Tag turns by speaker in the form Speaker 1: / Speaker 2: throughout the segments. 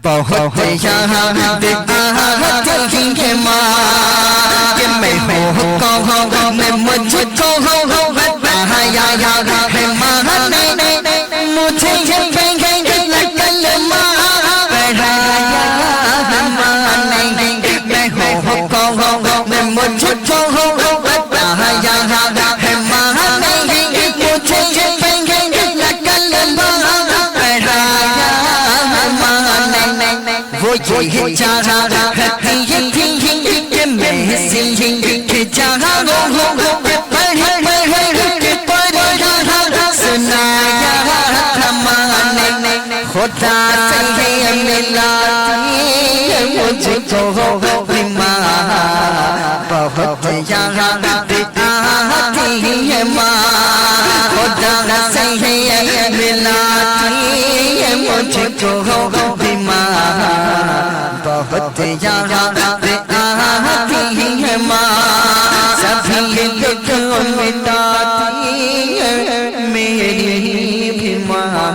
Speaker 1: بہت یاد آتی ہے ماں کہ میں ہوں میں مجھ کو بتایا ہے ماں نے مجھے لگل ماں پڑھایا ہے ماں نے میں ہوں میں مجھ کو بتایا ہے ماں نے مجھے لگل ماں پڑھایا ہے ماں نے وہ یہ چاہتی تھی کہ میں زندگی جہاں ہوں پڑھ سنایا تھا ماں نے خدا سے ملاتی مجھ کو ماں بہت یاد آتی ہے ماں خدا سے ملاتی مجھ کو ماں بہت یاد آتی ہے ماں سبھی دکھ مٹاتی میری بھی ماں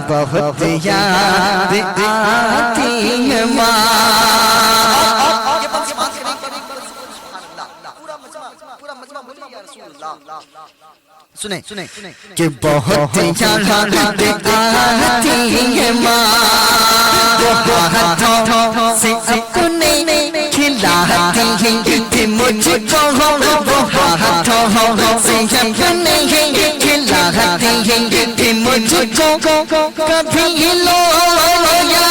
Speaker 1: بہت یاد آتی ہے ماں سنیں کہ بہت یاد آتی ہے ماں وہ ہاتھوں سے اپنے کھلاتی تھی مجھ کو وہ ہاتھوں سے اپنے کھلاتی تھی مجھ کو کبھی لویا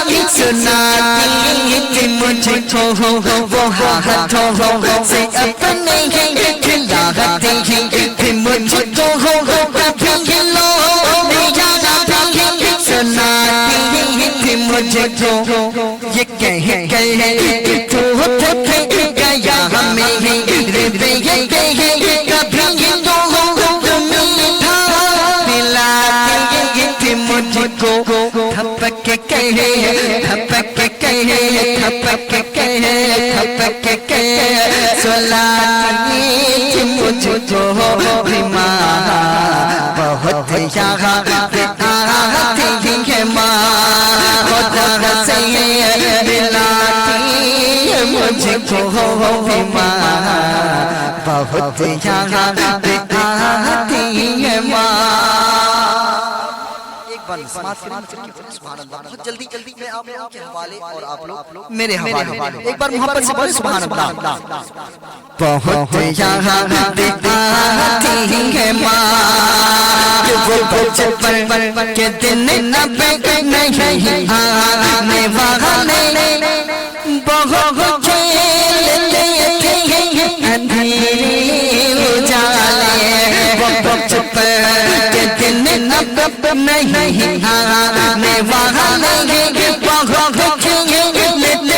Speaker 1: بھی سناتی تھی مجھ کو وہ ہاتھوں سے اپنے کھلاتی تھی مجھ کو کبھی لویا بھی سناتی تھی مجھ کو یہ کہہ کہ تو گیا ہمیں کبھی مجھ کو تھپک سلاتی مجھ کو ماں بہت یاد آتی ہے ماں خدا سے ملاتی مجھ کو ماں بہت یاد آتی ہے ماں سبحان اللہ بہت جلدی میں آپ لوگوں کے حوالے اور آپ لوگ میرے حوالے ایک بار محبت سے بولے سبحان اللہ بہت یاد آتی ہے ماں وہ بچپن کے دن نہ نہیں آنے والے بہت کھیلتے تھے اندھیرے اجالے وہ بچپن کے دن نہ نہیں آنے والے بہت کھیلتے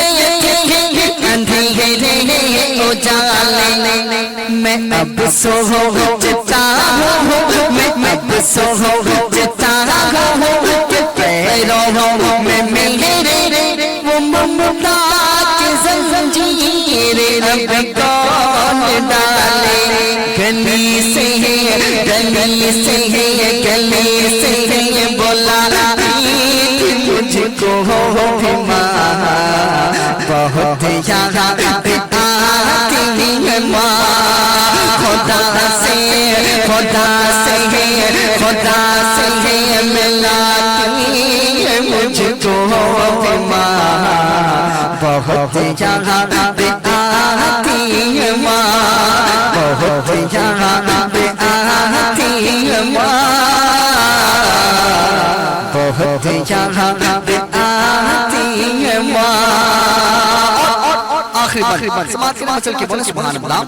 Speaker 1: تھے اندھیرے اجالے میں اب سوچتا ہوں میں اب سوچتا ہوں کہ پیروں میں میرے وہ ممتا کی زنجیر رب کون ڈالے گلی سے بولا مجھ کو ماں بہت یاد آتی ہے ماں خدا سے ملاتی مجھ کو ماں بہت یاد آتی ہے ماں بہت یاد آتی ہے ماں بہت یاد آتی ہے ماں آخری بار سماعت کے بعد چل کے بولے سبحان اللہ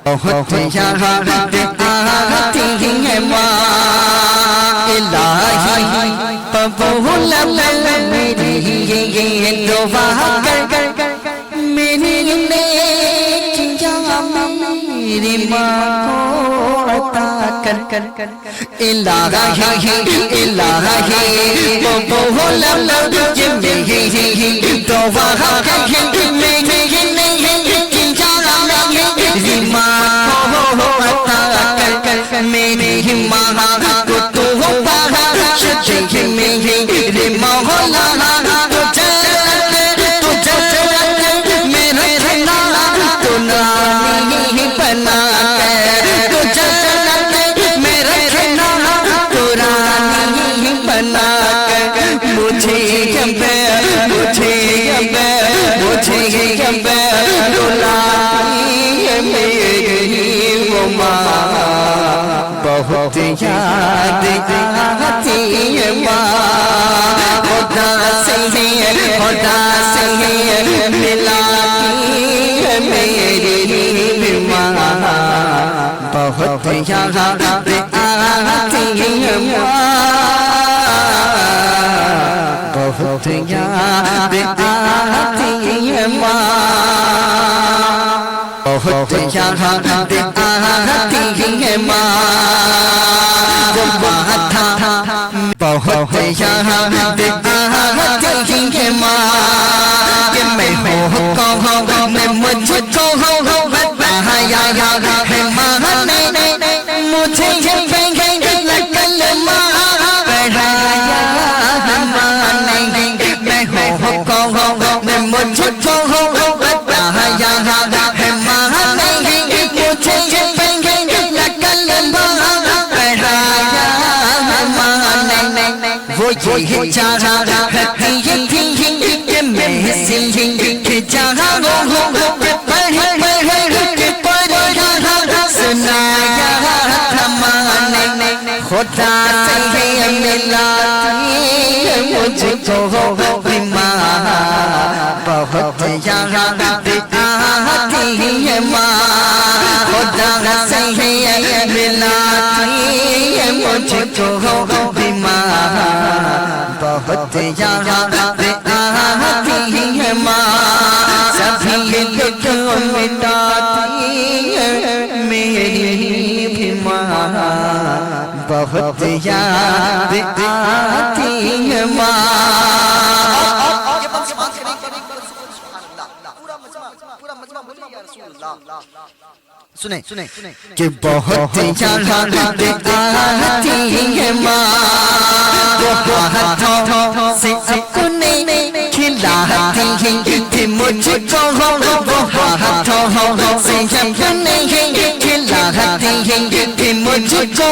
Speaker 1: بہت یاد آتی ہے ماں الہی قبول میری یہ دعا کر میری نیک جان میری ماں کو عطا کر الہی قبول میری دعا کر میری نیک جان میری ماں کو عطا کر میری ماں کو تو میری مولا مجھے رلاتی ہے میری وہ ماں بہت یاد آتی ہے ماں خدا سے ملاتی ہے میری ماں بہت یاد آتی ہے ماں بہت یاد آتی ہے ماں بہت یاد آتی ہے ماں وہ تھا بہت یاد آتی ہے ماں کہ میں ہوں میں مجھ کو بہایا ہے ماں نے مجھے لگل ماں پڑھایا ہے ماں نے میں ہوں میں مجھ کو بہایا ہے ماں نے مجھے لگل ماں پڑھایا ہے ماں نے وہ یہ چاہتی تھی کہ میں زندگی جہاں سنایا تھا ماں نے خدا سے ملاتی ہے مجھ کو ماں بہت یاد آتی ہے ماں خدا سے ملاتی ہے مجھ کو ماں بہت یاد آتی ہے ماں سبھی دکھ مٹاتی ہے میری بھی ماں بہت یاد آتی ہے ماں سنیں کہ بہت یاد آتی ہے ماں وہ ہاتھوں سے اپنے کھلاتی تھی مجھ کو وہ ہاتھوں سے اپنے کھلاتی تھی مجھ کو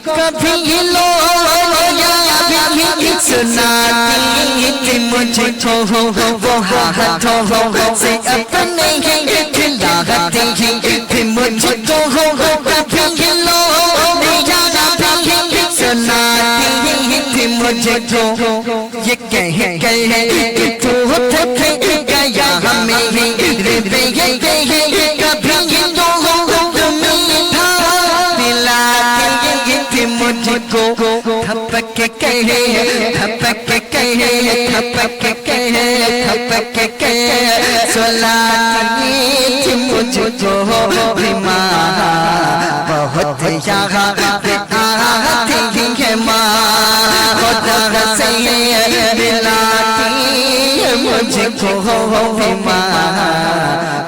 Speaker 1: کبھی لویا سناتی تھی مجھ کو وہ ہاتھوں سے اپنے کھلاتی تھی مجھ کو کبھی لویا سناتی تھی مجھ کو یہ کہہ کہ تو تھک گیا میرے کبھی تو میٹھا پلاتی تھی مجھ کو تھپک سلاتی تھی مجھ کو ماں بہت یاد آتی ہے ماں خدا سے ملاتی ہے مجھ کو ماں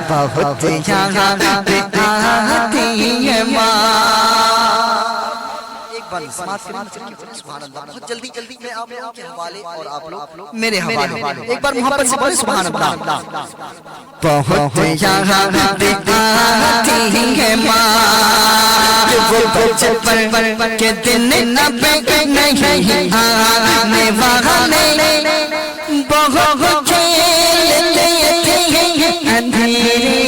Speaker 1: بہت یاد آتی ہے ماں سبحان اللہ بہت جلدی میں آپ لوگوں کے حوالے اور آپ لوگ میرے حوالے ایک بار محبت سے بولیں سبحان اللہ بہت یاد آتی ہے ماں وہ بچپن کے دن نہیں آنے والے بہت کھیلتے تھے اندھیرے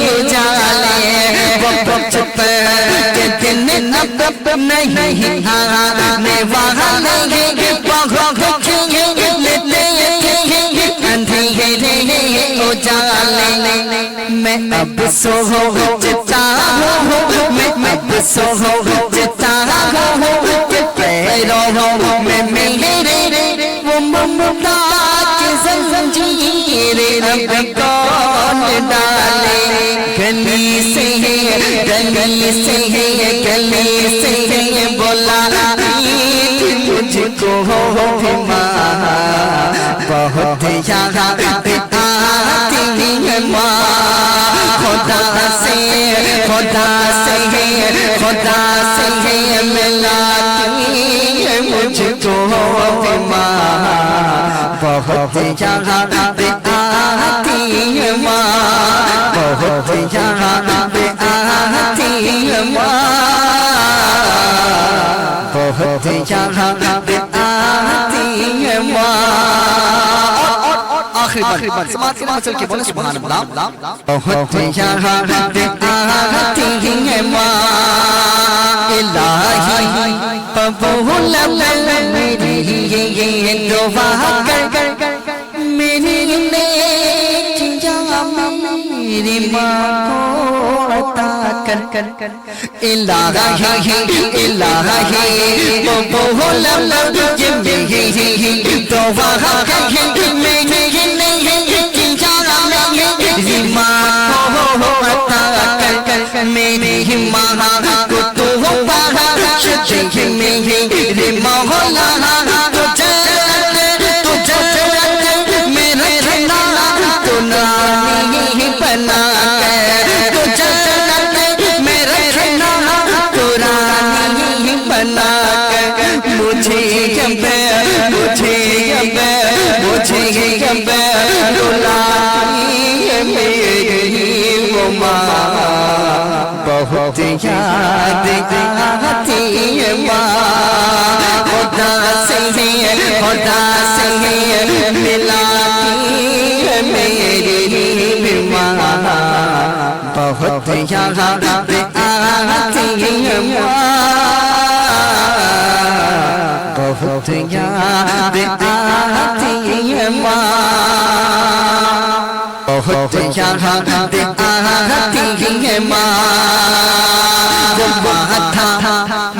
Speaker 1: اجالے وہ بچپن کے دن نہیں آنے والے بہت کھیلتے تھے اندھیرے اجالے میں اب سوچتا ہوں میں اب سوچتا ہوں کہ پیروں میں میرے وہ ممتا کی زنجیر رب کون ڈالے گلی سے بولا مجھ کو ماں بہت یاد آتی ہے ماں خدا سے ملاتی ہے مجھ کو ماں بہت یاد آتی ہے ماں بہت یاد آتی ہے ماں بہت یاد آتی ہے ماں آخری بار سماعت کریں چل کے بولیں سبحان اللہ بہت یاد آتی ہے ماں الہی قبول میری یہ دعا کر میری نیکیاں میری ماں کو عطا کر الہی قبول میری دعا کر میری نیکیاں میری ماں کو عطا کر میری ماں کو تو بخش دے میرے مولا تو جنت میں رکھنا تو نانی بنا کر تو جنت میں رکھنا تو رانی بنا کر مجھے رلائی میری وہ ماں بہت یاد آتی ہے ماں خدا سے ملاتی ہے میری ماں بہت یاد آتی ہے ماں بہت یاد آتی ہے ماں بہت یاد آتی ہے ماں وہ ماں تھا